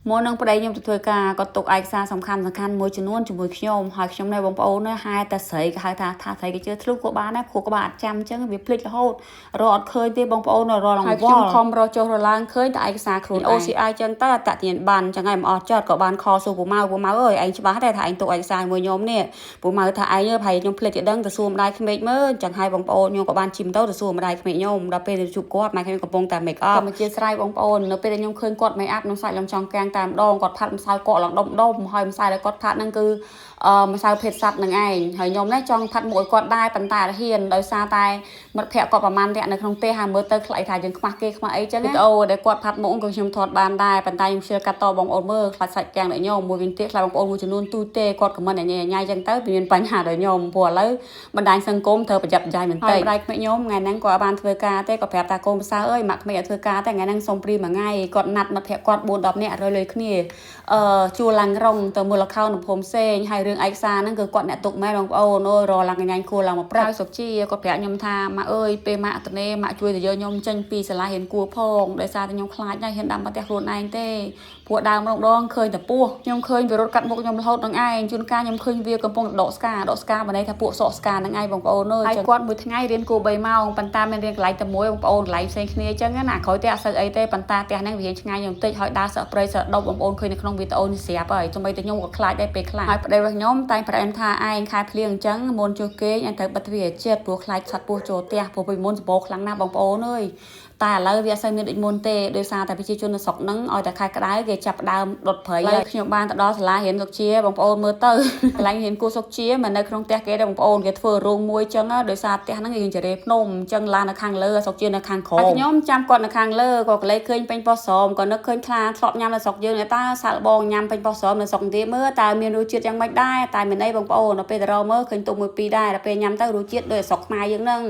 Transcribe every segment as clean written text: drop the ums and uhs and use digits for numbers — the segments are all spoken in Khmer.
មុននឹងប្តីខ្ញុំទៅធ្វើការគាត់ទុកឯកសារសំខាន់មួយចំនួនជាមួយខ្ញុំហើយខ្ញុំនៅបងប្អូនហៅតែស្រីគេហៅថាស្រីគេជឿធ្លុះក៏បានដែរព្រោះក៏បានអត់ចាំអញ្ចឹងវាភ្លេចរហូតរកអត់ឃើញទេបងប្អូនរកឡើងវល់ហើយខ្ញុំខំរកចុះរឡើងឃើញតែឯកសារខ្លួន OCI អញ្ចឹងទៅអត្តទានបានអញ្ចឹងហើយមិនអស់ចត់ក៏បានខសួរពូម៉ៅអើយឯងច្បាស់ទេថាឯងទុកឯកសារមួយខ្ញុំនេះពូម៉ៅថាឯងប្រហែលខ្ញុំភ្លេចទៅដឹងទៅសួរម្ដាយក្មេកមើលអញ្ចឹងហើយបងប្អូនខ្ញុំក៏បានជិមទៅសួរម្ដាយក្មេកខ្ញុំដល់ពេលទៅជួបគាត់ម៉ែខ្ញុំកំពុងតែ make up មកជាស្រ័យបងប្អូននៅពេលដែលខ្ញុំឃើញគាត់ make up នឹងសាច់លំចង់កាំងតែម្ដងគាត់ផាត់ម្សៅកកឡើងដុំហើយម្សៅដែលគាត់ផាត់ហ្នឹងគឺម្សៅភេទសត្វនឹងឯងហើយខ្ញុំនេះចង់ផាត់មួយគាត់ដែរប៉ុន្តែអត់ហ៊ានដោយសារតែមិត្តភ័ក្តិគាត់ប្រហែលអ្នកនៅក្នុងផ្ទះហើយមើលទៅខ្លាចថាយើងខ្មាស់គេខ្មាស់អីចឹងវីដេអូដែលគាត់ផាត់មុខក៏ខ្ញុំថតបានដែរប៉ុន្តែខ្ញុំជឿកាត់តបងប្អូនមើលខ្លាចសាច់កាំងដល់ខ្ញុំមួយវិញទៀតខ្លាចបងប្អូនមួយចំនួនទូទេគាត់ខមមិនញ៉ៃចឹងទៅវាមានបញ្ហាដល់ខ្ញុំព្រោះឥឡូវបណ្ដាញសង្គមត្រូវប្រយ័ត្នប្រយែងមែនតើម្ដាយក្មេកខ្ញុំថ្ងៃហ្នឹងគាត់បានធ្វើការទេគាត់ប្រាប់ថាកូនប្រសើអើយម៉ាក់ក្មេកអត់ធ្វើការទេថ្ងៃហ្នឹងសុំព្រីមួយថ្ងៃគាត់ណាត់មិត្តភ័ក្តិគាត់ 4-10 នាក់រយលុយគ្នាជួលឡាំងរងទៅមើលល្ខោននៅភូមិផ្សេងហើយរឿងឯកសារហ្នឹងគឺគាត់អ្នកទុកមែនបងប្អូនអើយរឡើងកញ្ញាញ់គួរឡើងមកប្រាក់សុកជាគាត់ប្រាប់ខ្ញុំថាម៉ាក់អើយពេលម៉ាក់ត្នេម៉ាក់ជួយទៅយកខ្ញុំចេញពីសាលារៀនគួរផងដោយសារតែខ្ញុំខ្លាចដែរហ៊ានដាំផ្ទះខ្លួនឯងទេព្រោះដើមម្ដងឃើញតែពោះខ្ញុំឃើញវារត់កាត់មុខខ្ញុំរហូតនឹងឯងជួនកាលខ្ញុំឃើញវាកំពុងដកស្កាបណ្ដៃថាពួកសក់ស្កាហ្នឹងឯងបងប្អូនអើយហើយគាត់មួយថ្ងៃរៀនគួរ3ម៉ោងប៉ុន្តែមានរៀនកន្លែងតែមួយបងប្អូនកន្លែងផ្សេងគ្នាអញ្ចឹងណាក្រោយទេអត់សូវអីទេប៉ុន្តែផ្ទះហ្នឹងវាឆ្ងាយខ្ញុំតិចហើយដើរសក់ព្រៃសក់ដប់បងប្អូនឃើញនៅក្នុងវីដេអូនេះស្រាប់ហើយទោះបីតែខ្ញុំក៏ខ្លាចដែរពេលខ្លះហើយប្តីរបស់ខ្ញុំតែងប្រែមថាឯងខែភ្លៀងអញ្ចឹងមុនចុះគេងឯងត្រូវបិទទ្វារចិត្តព្រោះខ្លាចសត្វពស់ចូលផ្ទះព្រោះពីមុនសម្បូរខ្លាំងណាស់បងប្អូនអើយតែឥឡូវវាអត់សូវមានដូចមុនទេដោយសារតែប្រជាជននៅស្រុកហ្នឹងឲ្យតែខែក្តៅគេចាប់ដើមដុតព្រៃហើយខ្ញុំបានទៅដល់សាលារៀនសុកជាបងប្អូនមើលទៅកន្លែងរៀនគួរសុកជាមិននៅក្នុងផ្ទះគេទេបងប្អូនគេធ្វើរោងមួយអញ្ចឹងដោយសារផ្ទះហ្នឹងយើងចរេភ្នំអញ្ចឹងឡាននៅខាងលើសុកជានៅខាងក្រោមខ្ញុំចាំគាត់នៅខាងលើក៏កលេចឃើញពេញប៉ោះស្រមក៏នឹកឃើញខ្លាធ្លាប់ញ៉ាំនៅស្រុកយើងតើសាល់បងញ៉ាំពេញប៉ោះស្រមនៅស្រុកទៀតមើលតើមានរសជាតិយ៉ាងម៉េចដែរតែមានអីបងប្អូនដល់ពេលទៅរកមើលឃើញទុំមួយពីរដែរដល់ពេលញ៉ាំទៅរសជាតិដូចស្រុកខ្មែរយើងហ្នឹង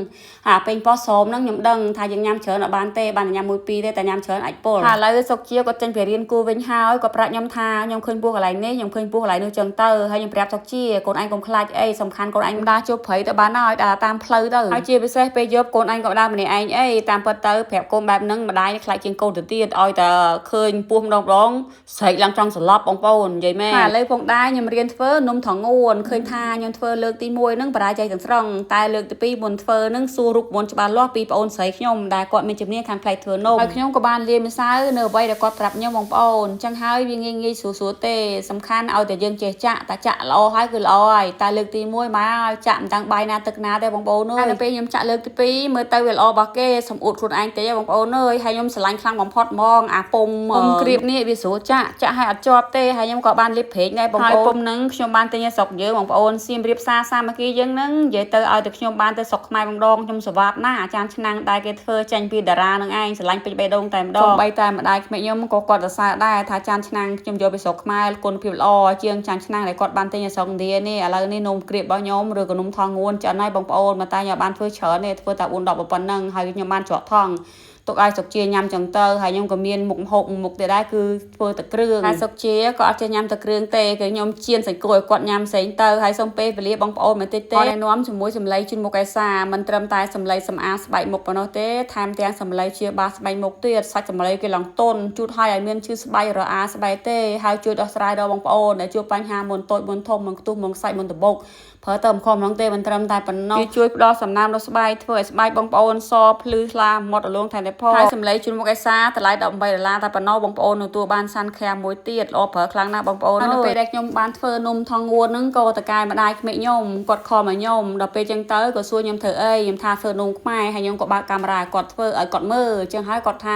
អាពេញប៉ោះស្រមហ្នឹងខ្ញុំដឹងថាយើងញ៉ាំច្រើនអត់បានទេបានញ៉ាំមួយពីរទេតែញ៉ាំច្រើនអាចពុលហើយឥឡូវសុកជាគាត់ចេញពីរៀនគួរវិញហើយគាត់ប្រាប់ខ្ញុំថាខ្ញុំឃើញពស់កន្លែងនេះខ្ញុំឃើញពស់កន្លែងនោះចឹងទៅហើយខ្ញុំប្រាប់សុកជាកូនឯងកុំខ្លាចអីសំខាន់កូនឯងដើរជួបព្រៃទៅបានហើយដើរតាមផ្លូវទៅហើយជាពិសេសពេលយប់កូនឯងក៏ដើរម្នាក់ឯងអីតាមពិតទៅប្រាប់កូនបែបហ្នឹងម្ដាយខ្លាចជាងកូនទៅទៀតឲ្យតែឃើញពស់ម្ដងស្រែកឡើងចង់សន្លប់បងប្អូននិយាយមែនហើយឥឡូវផងដែរខ្ញុំរៀនធ្វើនំថងងួនឃើញថាខ្ញុំធ្វើលើកទី1ហ្នឹងបរាជ័យទាំងស្រុងតែលើកទី2មុនធ្វើហ្នឹងសួររូបមន្តច្បាស់លាស់ពីប្អូនស្រីខ្ញុំដែលគាត់មានជំនាញខាងផ្នែកធ្វើនំហើយខ្ញុំក៏បានលាយម្សៅនៅអ្វីដែលគាត់ប្រាប់ខ្ញុំបងប្អូនអញ្ចឹងហើយវាងាយស្រួលទេសំខាន់ឲ្យតែយើងចេះចាក់តែចាក់ល្អហើយគឺល្អហើយតែលើកទី1មកឲ្យចាក់មិនតាំងបាយណាទឹកណាទេបងប្អូនអើយដល់ពេលខ្ញុំចាក់លើកទី2មើលទៅវាល្អរបស់គេសំអួតខ្លួនឯងទេបងប្អូនអើយហើយខ្ញុំស្រឡាញ់ខ្លាំងបំផុតហ្មងអាពុំគ្រៀបនេះវាស្រួលចាក់ឲ្យអត់ជាប់ទេហើយខ្ញុំក៏បានលាបប្រេងដែរបងប្អូនហើយពុំហ្នឹងខ្ញុំបានទិញស្រុកយើងបងប្អូនសៀមរាបសាមគ្គីយើងហ្នឹងនិយាយទៅឲ្យតែខ្ញុំបានទៅស្រុកខ្មែរម្ដងខ្ញុំសវ៉ាប់ណាអាចារ្យឆ្នាំងដែលគេធ្វើចេញពីតារានឹងឯងស្រឡាញ់ពេជ្របេះដូងតែម្ដងសូម្បីតែម្ដាយក្មេកខ្ញុំក៏គាត់សរសើរដែរថាចានឆ្នាំងខ្ញុំយកពីស្រុកខ្មែរគុណភាពល្អជាងចានឆ្នាំងដែលគាត់បានទិញនៅស្រុកឥណ្ឌានេះឥឡូវនេះនំក្រៀបរបស់ខ្ញុំឬក៏នំថងងួនឆ្អិនហើយបងប្អូនមកតែខ្ញុំបានធ្វើច្រើនទេធ្វើតែ4-10ប៉ុណ្ណឹងហើយខ្ញុំបានច្រកថងទុកឲ្យសុកជាញ៉ាំចឹងទៅហើយខ្ញុំក៏មានមុខម្ហូបមុខទៀតដែរគឺធ្វើតែគ្រឿងហើយសុកជាក៏អត់ចេះញ៉ាំតែគ្រឿងទេគឺខ្ញុំជៀនសាច់គោឲ្យគាត់ញ៉ាំផ្សេងទៅហើយសូមពេលវេលាបងប្អូនមកតិចទេណែនាំជាមួយសម្លៃជូនមុខឯសាមិនត្រឹមតែសម្លៃសម្អាតស្បែកមុខប៉ុណ្ណោះទេថែមទាំងសម្លៃជាបាស្បែកមុខទៀតសាច់សម្លៃគេឡើងតុនជូតឲ្យមានឈឺស្បែករអាស្បែកទេហើយជួយដោះស្រាយដល់បងប្អូនដែលជួបបញ្ហាមុនតូចមុនធំមុនខ្ទុះមុនខ្សាច់មុនដបុកប្រើទៅម្ខំហ្នឹងទេមិនត្រឹមតែប៉ុណ្ណោះវាជួយផ្ដល់សំណើមដល់ស្បែកធ្វើឲ្យស្បែកបងប្អូនសភ្លឺថ្លាមាត់រលោងថែមទៀតផងហើយសម្លេងជូនមុខឯសាតម្លៃ$18តែប៉ុណ្ណោះបងប្អូនទទួលបានសាន់ខែមួយទៀតល្អប្រើខ្លាំងណាស់បងប្អូននៅពេលដែលខ្ញុំបានធ្វើនំថងងួនហ្នឹងក៏តកែម្ដាយក្មេកខ្ញុំគាត់ខំឲ្យខ្ញុំដល់ពេលចឹងទៅក៏សួរខ្ញុំធ្វើអីខ្ញុំថាធ្វើនំខ្មែរហើយខ្ញុំក៏បើកកាមេរ៉ាគាត់ធ្វើឲ្យគាត់មើលចឹងហើយគាត់ថ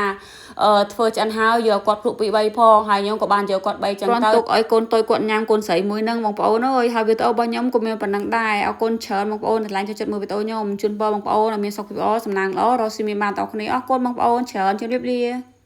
ាធ្វើឆ្អិនហើយយកគាត់ភ្លុក2 3ផងហើយខ្ញុំក៏បានយកគាត់3ចឹងទៅទុកឲ្យកូនតូចគាត់ញ៉ាំកូនស្រីមួយហ្នឹងបងប្អូនអើយហើយវីដេអូរបស់ខ្ញុំក៏មានប៉ុណ្ណឹងដែរអរគុណច្រើនបងប្អូនដែលចូលចិត្តមើលវីដេអូខ្ញុំជូនពរបងប្អូនឲ្យមានសុខភាពល្អសំណាងល្អរកស៊ីមានបានតអរគ្នាអរគុណបងប្អូនច្រើនជម្រាបលា